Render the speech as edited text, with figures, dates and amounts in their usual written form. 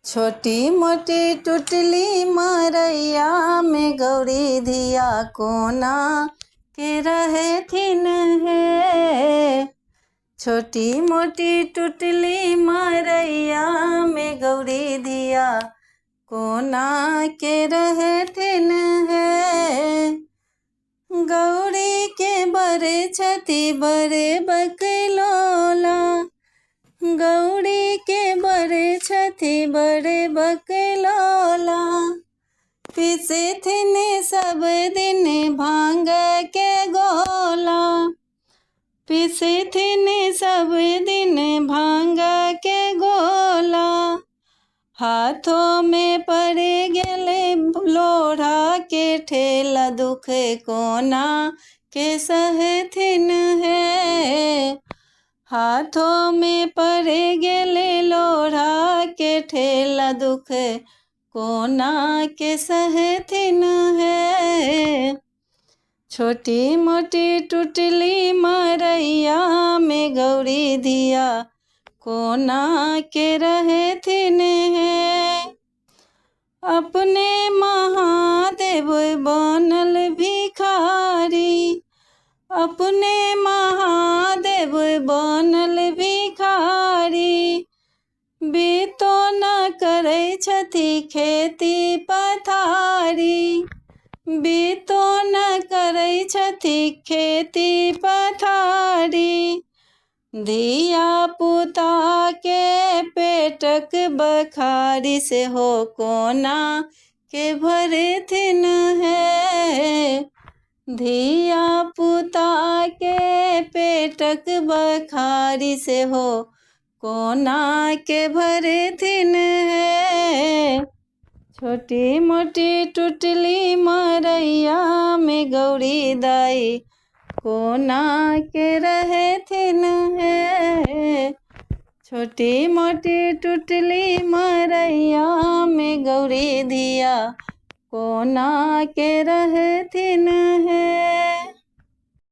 छोटी मोटी टुटली मरैया में गौरी धिया कोना के रहे थिन है। छोटी मोटी टुटली मरैया में गौरी धिया कोना के रहे थिन है। गौरी के बड़े छती बड़े बकलोला, गौरी के बड़े छती बड़े बकलोला। पीसे थिन सब दिन भांग के गोला, पीसे थिन सब दिन भांग के गोला। हाथों में पड़ गेले लोढ़ा के ठेला, दुख कोना के सहथिन है। हाथों में पड़ गेले लोढ़ा के ठेला, दुख कोना के सहथिन है। छोटी मोटी टुटली मरैया में गौरी धिया कोना के रहे थिन है। अपने महादेव बनल भिखारी, अपने महादेव बनल भिखारी। बीतो न करै छथि खेती पथारी, बीतो न करै छथि खेती पथारी। धिया पुता के पेटक बखारी, से हो कोना के भरथिन है। धिया पुता के पेटक बखारी, से हो कोना के भरथिन है। छोटी मोटी टुटली मरैया में गौरी दाई कोना के रहे थिन है। छोटी मोटी टुटली मरैया में गौरी धिया कोना के रहे थिन है।